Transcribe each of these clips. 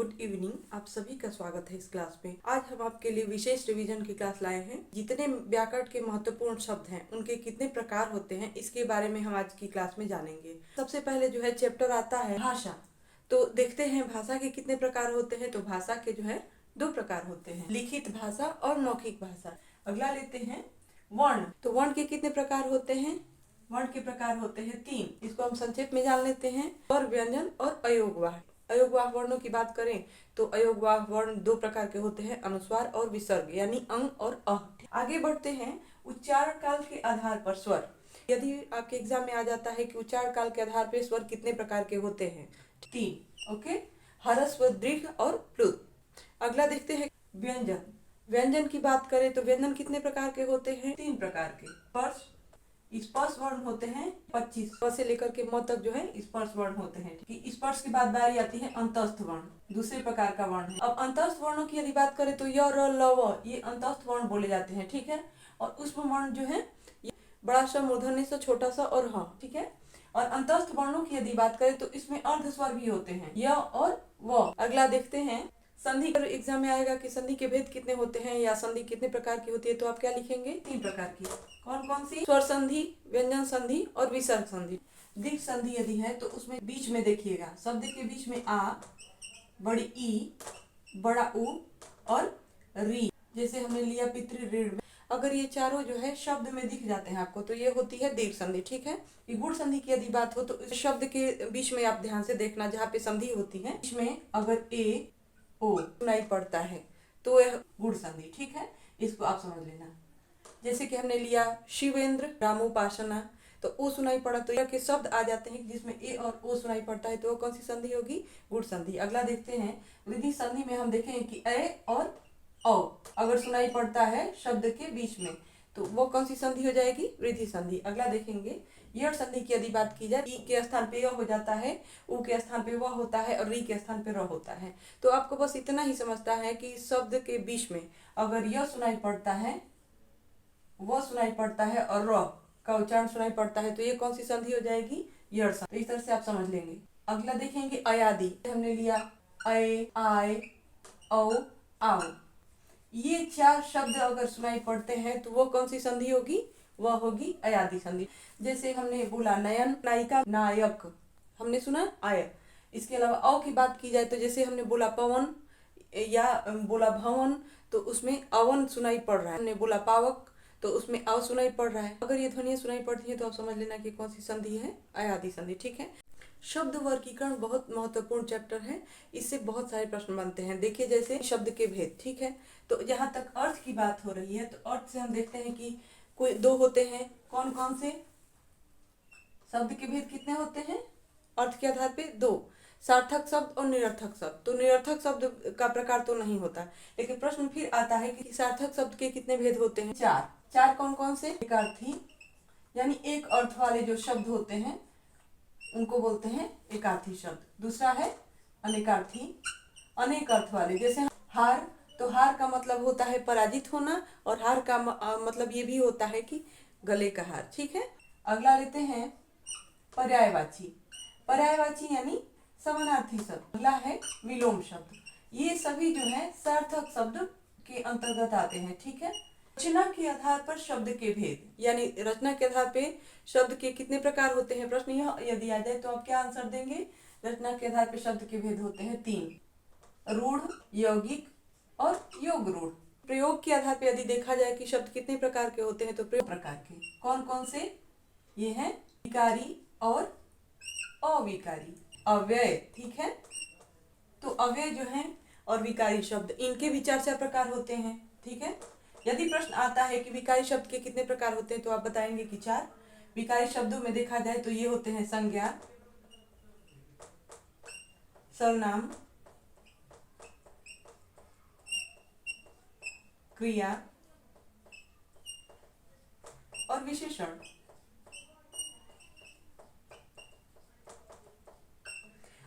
Good evening. आप सभी का स्वागत है इस क्लास में। आज हम आपके लिए विशेष रिवीजन की क्लास लाए हैं। जितने व्याकरण के महत्वपूर्ण शब्द हैं उनके कितने प्रकार होते हैं इसके बारे में हम आज की क्लास में जानेंगे। सबसे पहले जो है चैप्टर आता है भाषा। तो देखते हैं भाषा के कितने प्रकार होते हैं। तो भाषा के जो है दो प्रकार होते हैं, लिखित भाषा और मौखिक भाषा। अगला लेते हैं वर्ण। तो वर्ण के कितने प्रकार होते हैं? वर्ण के प्रकार होते हैं 3। इसको हम संक्षेप में जान लेते हैं। स्वर, व्यंजन और अयोगवाह। अयोगवाह वर्णों की बात करें तो अयोगवाह वर्ण दो प्रकार के होते हैं, अनुस्वार और विसर्ग यानी अंग और अ। आगे बढ़ते हैं उच्चारण काल के आधार पर स्वर। यदि आपके एग्जाम में आ जाता है कि उच्चारण काल के आधार पर स्वर कितने प्रकार के होते हैं? 3। ओके, ह्रस्व, दीर्घ और प्लुत। अगला देखते हैं व्यंजन। व्यंजन की बात करें तो व्यंजन कितने प्रकार के होते हैं? 3 प्रकार के। स्पर्श, स्पर्श वर्ण होते हैं 25 से लेकर के म तक जो है स्पर्श वर्ण होते हैं। कि स्पर्श के बाद बारी आती है अंतस्थ वर्ण, दूसरे प्रकार का वर्ण है। अब अंतस्थ वर्णों की यदि बात करें तो य, र, ल, व ये अंतस्थ वर्ण बोले जाते हैं, ठीक है। और उसमें वर्ण जो है बड़ा सा, मूर्धन्य सा, छोटा सा और ह, ठीक है। और अंतस्थ वर्णों की यदि बात करें तो इसमें अर्ध स्वर भी होते हैं, य और व। अगला देखते हैं संधि। अगर एग्जाम में आएगा कि संधि के भेद कितने होते हैं या संधि कितने प्रकार की होती है, तो आप क्या लिखेंगे? 3 प्रकार की। कौन कौन सी? स्वर संधि, व्यंजन संधि और विसर्ग संधि। दीर्घ संधि यदि है तो उसमें बीच में देखिएगा, शब्द के बीच में आ, बड़ी ई, बड़ा उ और री। जैसे हमने लिया पितृ ऋण। अगर ये चारों जो है शब्द में दिख जाते हैं आपको तो ये होती है दीर्घ संधि, ठीक है। ये गुण संधि की यदि बात हो तो शब्द के बीच में आप ध्यान से देखना, जहाँ पे संधि होती है इसमें अगर ए ओ सुनाई पड़ता है तो यह गुण संधि, ठीक है। इसको आप समझ लेना। जैसे कि हमने लिया शिवेंद्र रामोपासना, तो ओ सुनाई पड़ा तो यह के शब्द आ जाते हैं जिसमें ए और ओ सुनाई पड़ता है, तो वो कौन सी संधि होगी? गुण संधि। अगला देखते हैं रिधि संधि में हम देखेंगे कि ए और औ अगर सुनाई पड़ता है शब्द के बीच में तो वो कौन सी संधि हो जाएगी? रिधि संधि। अगला देखेंगे यड़ संधि की यदि बात की जाए, ई के स्थान पे य हो जाता है, उ के स्थान पे व होता है और री के स्थान पे र होता है। तो आपको बस इतना ही समझता है कि शब्द के बीच में अगर य सुनाई पड़ता है, व सुनाई पड़ता है और र का उच्चारण सुनाई पड़ता है तो ये कौन सी संधि हो जाएगी? यड़ संधि। तो इस तरह से आप समझ लेंगे। अगला देखेंगे अयादि। हमने लिया अय, आय, औ, आओ। ये 4 शब्द अगर सुनाई पड़ते हैं तो वो कौन सी संधि होगी? वह होगी अयादि संधि। जैसे हमने बोला नयन, नायिका, नायक, हमने सुना आय। इसके अलावा अ की बात की जाए तो जैसे हमने बोला पवन या बोला भवन तो उसमें अवन सुनाई पड़ रहा है। हमने बोला पावक तो उसमें अ सुनाई पड़ रहा है। अगर ये ध्वनियां सुनाई पड़ती है तो आप समझ लेना कि कौन सी संधि है? अयादि संधि, ठीक है। शब्द वर्गीकरण बहुत महत्वपूर्ण चैप्टर है। इससे बहुत सारे प्रश्न बनते हैं। देखिए जैसे शब्द के भेद, ठीक है। तो जहाँ तक अर्थ की बात हो रही है तो अर्थ से हम देखते हैं कि कोई 2 होते हैं। कौन कौन से? शब्द के भेद कितने होते हैं अर्थ के आधार पे? 2, सार्थक शब्द और निरर्थक शब्द। तो निरर्थक शब्द का प्रकार तो नहीं होता, लेकिन प्रश्न फिर आता है कि सार्थक शब्द के कितने भेद होते हैं? 4। कौन कौन से? एकार्थी यानी एक अर्थ वाले जो शब्द होते हैं उनको बोलते हैं एकार्थी शब्द। दूसरा है अनेकार्थी, अनेक अर्थ वाले। जैसे हार, तो हार का मतलब होता है पराजित होना और हार का मतलब ये भी होता है कि गले का हार, ठीक है। अगला लेते हैं पर्यायवाची। पर्यायवाची यानी समानार्थी शब्द। अगला है विलोम शब्द। ये सभी जो है सार्थक शब्द के अंतर्गत आते हैं, ठीक है। रचना के आधार पर शब्द के भेद, यानी रचना के आधार पे शब्द के कितने प्रकार होते हैं? प्रश्न यह यदि आ जाए तो आप क्या आंसर देंगे? रचना के आधार पर शब्द के भेद होते हैं 3, रूढ़, यौगिक और योग रूढ़। प्रयोग के आधार पर यदि देखा जाए कि शब्द कितने प्रकार के होते हैं तो प्रयोग प्रकार के। कौन कौन से? ये है विकारी और अविकारी, अव्यय, ठीक है। तो अव्यय जो है और विकारी शब्द, इनके भी 4 प्रकार होते हैं, ठीक है। यदि प्रश्न आता है कि विकारी शब्द के कितने प्रकार होते हैं तो आप बताएंगे कि 4। विकारी शब्दों में देखा जाए तो ये होते हैं संज्ञा, सर्वनाम, क्रिया और विशेषण।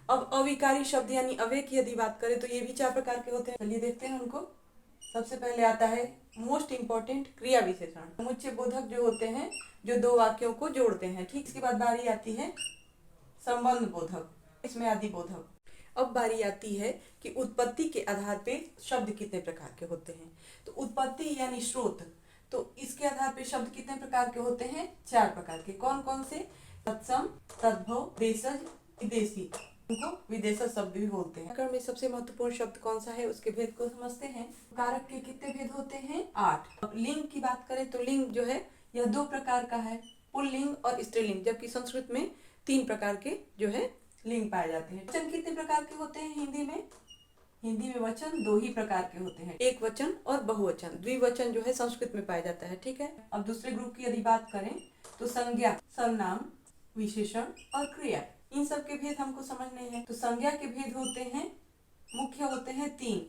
अब अविकारी शब्द यानी अव्यय की यदि बात करें तो ये भी 4 प्रकार के होते हैं। चलिए देखते हैं उनको। सबसे पहले आता है मोस्ट इंपॉर्टेंट क्रिया विशेषण। समुच्चय बोधक जो होते हैं जो 2 वाक्यों को जोड़ते हैं, ठीक। इसके बाद बारी आती है संबंध बोधक, इसमें आदि बोधक। अब बारी आती है कि उत्पत्ति के आधार पे शब्द कितने प्रकार के होते हैं। तो उत्पत्ति यानी स्रोत, तो इसके आधार पे शब्द कितने प्रकार के होते हैं? 4 प्रकार के। कौन कौन से? तत्सम, तद्भव, देशज, विदेशी, उनको विदेशज शब्द भी बोलते हैं। व्याकरण में सबसे महत्वपूर्ण शब्द कौन सा है, उसके भेद को समझते हैं। कारक के कितने भेद होते हैं? 8। लिंग की बात करें तो लिंग जो है यह 2 प्रकार का है, पुल्लिंग और स्त्रीलिंग, जबकि संस्कृत में 3 प्रकार के जो है लिंग पाए जाते हैं। वचन कितने प्रकार के होते हैं हिंदी में? हिंदी में वचन 2 ही प्रकार के होते हैं, एक वचन और बहुवचन। द्विवचन जो है संस्कृत में पाया जाता है, ठीक है। अब दूसरे ग्रुप की यदि बात करें तो संज्ञा, सर्वनाम, विशेषण और क्रिया, इन सब के भेद हमको समझने हैं। तो संज्ञा के भेद होते हैं, मुख्य होते हैं 3,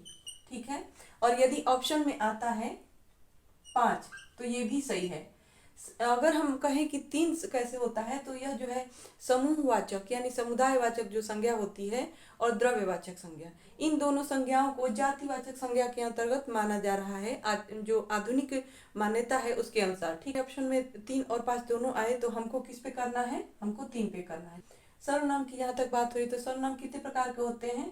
ठीक है। और यदि ऑप्शन में आता है 5 तो ये भी सही है। अगर हम कहें कि 3 कैसे होता है, तो यह जो है समूहवाचक यानी समुदायवाचक जो संज्ञा होती है और द्रव्यवाचक संज्ञा, इन दोनों संज्ञाओं को जातिवाचक संज्ञा के अंतर्गत माना जा रहा है, जो आधुनिक मान्यता है उसके अनुसार, ठीक है। ऑप्शन में 3 और 5 दोनों आए तो हमको किस पे करना है? हमको 3 पे करना है। सर्वनाम की जहाँ तक बात हुई तो सर्वनाम कितने प्रकार के होते हैं?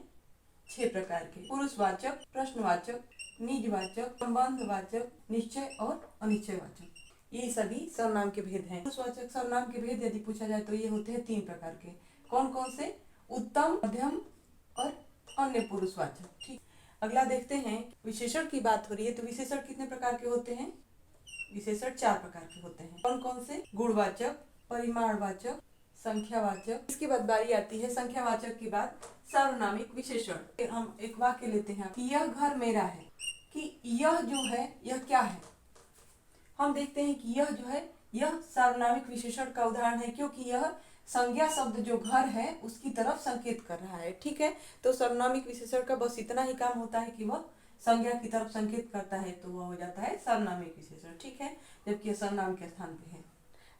6 प्रकार के। पुरुषवाचक, प्रश्नवाचक, निजवाचक, संबंधवाचक, निश्चय और अनिश्चयवाचक, ये सभी सर्वनाम के भेद हैं। पुरुषवाचक सर्वनाम के भेद यदि पूछा जाए तो ये होते हैं 3 प्रकार के। कौन कौन से? उत्तम, मध्यम और अन्य पुरुषवाचक, ठीक। अगला देखते हैं, विशेषण की बात हो रही है तो विशेषण कितने प्रकार के होते हैं? विशेषण 4 प्रकार के होते हैं। कौन कौन से? गुणवाचक, परिमाणवाचक, संख्यावाचक। इसके बाद बारी आती है संख्यावाचक के बाद सार्वनामिक विशेषण। हम एक वाक्य लेते हैं कि यह घर मेरा है, कि यह जो है यह क्या है? हम देखते हैं कि यह जो है यह सार्वनामिक विशेषण का उदाहरण है, क्योंकि यह संज्ञा शब्द जो घर है उसकी तरफ संकेत कर रहा है, ठीक है। तो सार्वनामिक विशेषण का बस इतना ही काम होता है कि वह संज्ञा की तरफ संकेत करता है, तो वह हो जाता है सार्वनामिक विशेषण, ठीक है, जबकि यह सर्वनाम के स्थान पे है।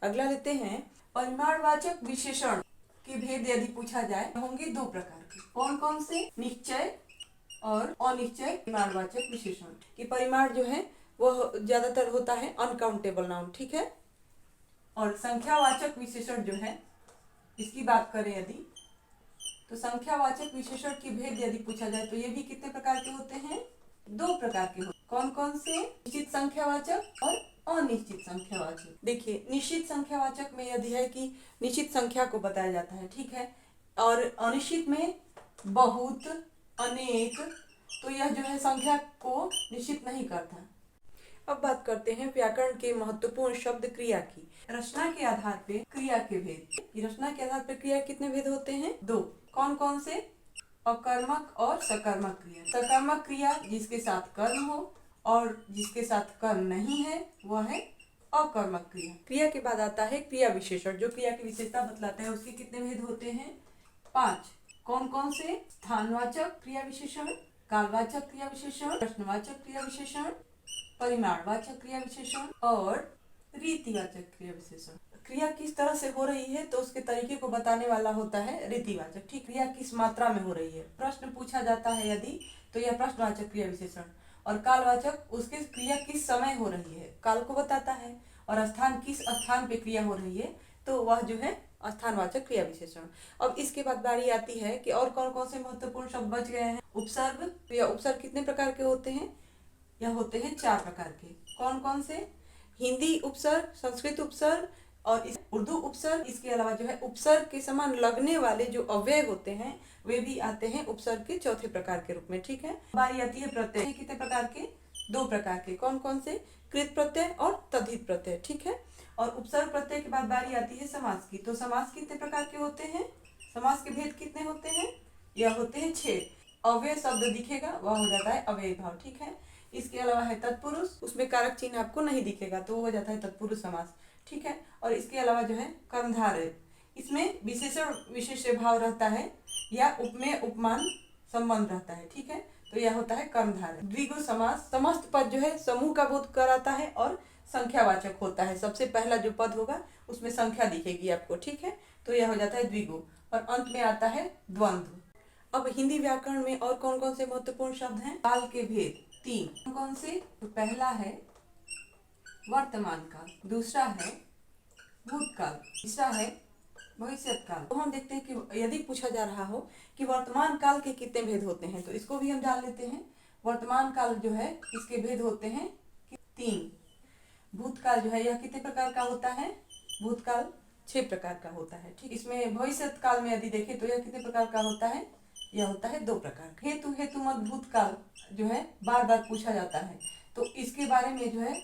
अगला लेते हैं, परिमाणवाचक विशेषण के भेद यदि पूछा जाए होंगे 2 प्रकार के। कौन कौन से? निश्चय और अनिश्चय परिमाणवाचक विशेषण। कि परिमाण जो है वह ज्यादातर होता है अनकाउंटेबल नाउन, ठीक है। और संख्यावाचक विशेषण जो है, इसकी बात करें यदि तो संख्यावाचक विशेषण की भेद यदि पूछा जाए तो ये भी कितने प्रकार के होते हैं? 2 प्रकार के होते हैं। कौन कौन से? निश्चित संख्यावाचक और अनिश्चित संख्यावाचक। देखिए, निश्चित संख्यावाचक में यदि है कि निश्चित संख्या को बताया जाता है, ठीक है, और अनिश्चित में बहुत, अनेक, तो यह जो है संख्या को निश्चित नहीं करता। अब बात करते हैं व्याकरण के महत्वपूर्ण शब्द क्रिया की। रचना के आधार पे क्रिया के भेद। रचना के आधार पे क्रिया कितने भेद होते हैं? 2। कौन कौन से? अकर्मक और सकर्मक क्रिया। सकर्मक क्रिया जिसके साथ कर्म हो और जिसके साथ कर्म नहीं है वह है अकर्मक क्रिया। क्रिया के बाद आता है क्रिया विशेषण, जो क्रिया की विशेषता बतलाता है। उसके कितने भेद होते हैं? 5। कौन कौन से? स्थानवाचक क्रिया विशेषण, कालवाचक क्रिया विशेषण, प्रश्नवाचक क्रिया विशेषण, परिमाणवाचक क्रिया विशेषण और रीतिवाचक क्रिया विशेषण। क्रिया किस तरह से हो रही है तो उसके तरीके को बताने वाला होता है रीतिवाचक, ठीक। क्रिया किस मात्रा में हो रही है, प्रश्न पूछा जाता है यदि तो यह प्रश्नवाचक क्रिया विशेषण। और कालवाचक, उसकी क्रिया किस समय हो रही है, काल को बताता है। और स्थान, किस स्थान पे क्रिया हो रही है, तो वह जो है स्थानवाचक क्रिया विशेषण। अब इसके बाद बारी आती है कि और कौन कौन से महत्वपूर्ण शब्द बच गए हैं। उपसर्ग। या उपसर्ग कितने प्रकार के होते हैं? यह होते हैं 4 प्रकार के। कौन कौन से? हिंदी उपसर्ग, संस्कृत उपसर्ग और उर्दू उपसर्ग। इसके अलावा जो है उपसर्ग के समान लगने वाले जो अव्यय होते हैं वे भी आते हैं उपसर्ग के चौथे प्रकार के रूप में, ठीक है। बारी आती है प्रत्यय। कितने प्रकार के? 2 प्रकार के। कौन कौन से? कृत प्रत्यय और तद्धित प्रत्यय, ठीक है। और उपसर्ग प्रत्यय के बाद बारी आती है समास की। तो समास कितने प्रकार के होते हैं? समास के भेद कितने होते हैं? यह होते हैं 6। अव्यय शब्द दिखेगा वह हो जाता है अव्ययी भाव, ठीक है। इसके अलावा है तत्पुरुष, उसमें कारक चिन्ह आपको नहीं दिखेगा तो वो हो जाता है तत्पुरुष समास, ठीक है। और इसके अलावा जो है कर्मधारय, इसमें विशेषण विशेष्य भाव रहता है या उपमेय उपमान संबंध रहता है, ठीक है। तो यह होता है कर्मधारय। द्विगु समास, समस्त पद जो है समूह का बोध कराता है और संख्यावाचक होता है। सबसे पहला जो पद होगा उसमें संख्या दिखेगी आपको, ठीक है। तो यह हो जाता है द्विगु। और अंत में आता है द्वंद्व। अब हिंदी व्याकरण में और कौन कौन से महत्वपूर्ण शब्द हैं? काल के भेद 3। कौन कौन से? तो पहला है वर्तमान काल, दूसरा है भूतकाल, तीसरा है भविष्यत काल। तो हम देखते हैं कि यदि पूछा जा रहा हो कि वर्तमान काल के कितने भेद होते हैं, तो इसको भी हम जान लेते हैं। वर्तमान काल जो है इसके भेद होते हैं 3। भूतकाल जो है यह कितने प्रकार का होता है? भूतकाल 6 प्रकार का होता है। ठीक, इसमें भविष्यत काल में यदि देखें तो यह कितने प्रकार का होता है? यह होता है 2 प्रकार का। हेतु मत भूतकाल जो है बार बार पूछा जाता है, तो इसके बारे में जो है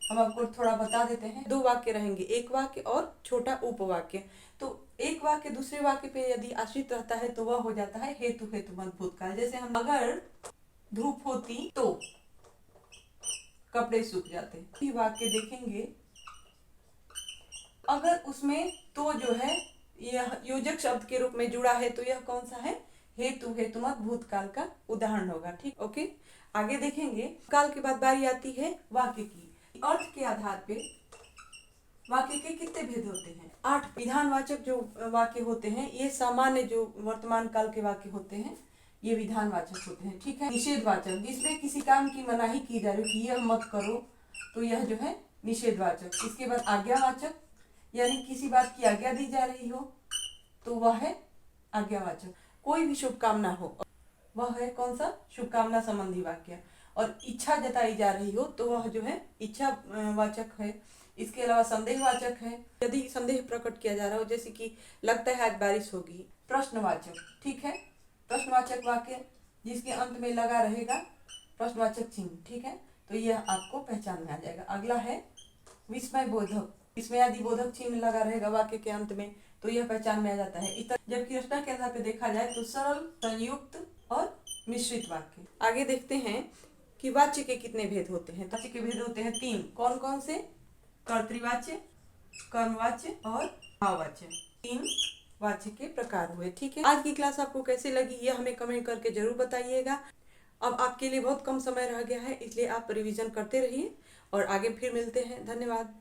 हम आपको थोड़ा बता देते हैं। 2 वाक्य रहेंगे, एक वाक्य और छोटा उपवाक्य। तो एक वाक्य दूसरे वाक्य पे यदि आश्रित रहता है तो वह हो जाता है हेतु मत भूतकाल। जैसे हम अगर धूप होती तो कपड़े सूख जाते। वाक्य देखेंगे, अगर उसमें तो जो है यह योजक शब्द के रूप में जुड़ा है तो यह कौन सा है? हेतु मत भूतकाल का उदाहरण होगा। ठीक, ओके। आगे देखेंगे, काल के बाद बारी आती है वाक्य की। अर्थ के आधार पे वाक्य के कितने भेद होते हैं? 8। विधानवाचक जो वाक्य होते हैं, ये सामान्य जो वर्तमान काल के वाक्य होते हैं ये विधानवाचक होते हैं। ठीक है। निषेधवाचक, जिसमें किसी काम की मनाही की जा रही है कि यह मत करो, तो यह जो है निषेधवाचक। इसके बाद आज्ञावाचक, यानी किसी बात की आज्ञा दी जा रही हो तो वह है आज्ञावाचक। कोई भी शुभकामना हो, वह है कौन सा? शुभकामना संबंधी वाक्य। और इच्छा जताई जा रही हो तो वह जो है इच्छा वाचक है। इसके अलावा संदेहवाचक है, यदि संदेह प्रकट किया जा रहा हो, जैसे कि लगता है आज बारिश होगी। प्रश्नवाचक, ठीक है, प्रश्नवाचक वाक्य जिसके अंत में लगा रहेगा प्रश्नवाचक चिन्ह। ठीक है, तो यह आपको पहचान में आ जाएगा। अगला है विस्मय बोधक, इसमें यदि बोधक चिन्ह लगा रहेगा वाक्य के अंत में तो यह पहचान में आ जाता है। जबकि रचना के आधार पर देखा जाए तो सरल, संयुक्त और मिश्रित वाक्य। आगे देखते हैं कि वाच्य के कितने भेद होते हैं। वाच्य के भेद होते हैं 3। कौन कौन से? कर्तृवाच्य, कर्मवाच्य और भाववाच्य। 3 वाच्य के प्रकार हुए। ठीक है, आज की क्लास आपको कैसी लगी यह हमें कमेंट करके जरूर बताइएगा। अब आपके लिए बहुत कम समय रह गया है, इसलिए आप रिवीजन करते रहिए और आगे फिर मिलते हैं। धन्यवाद।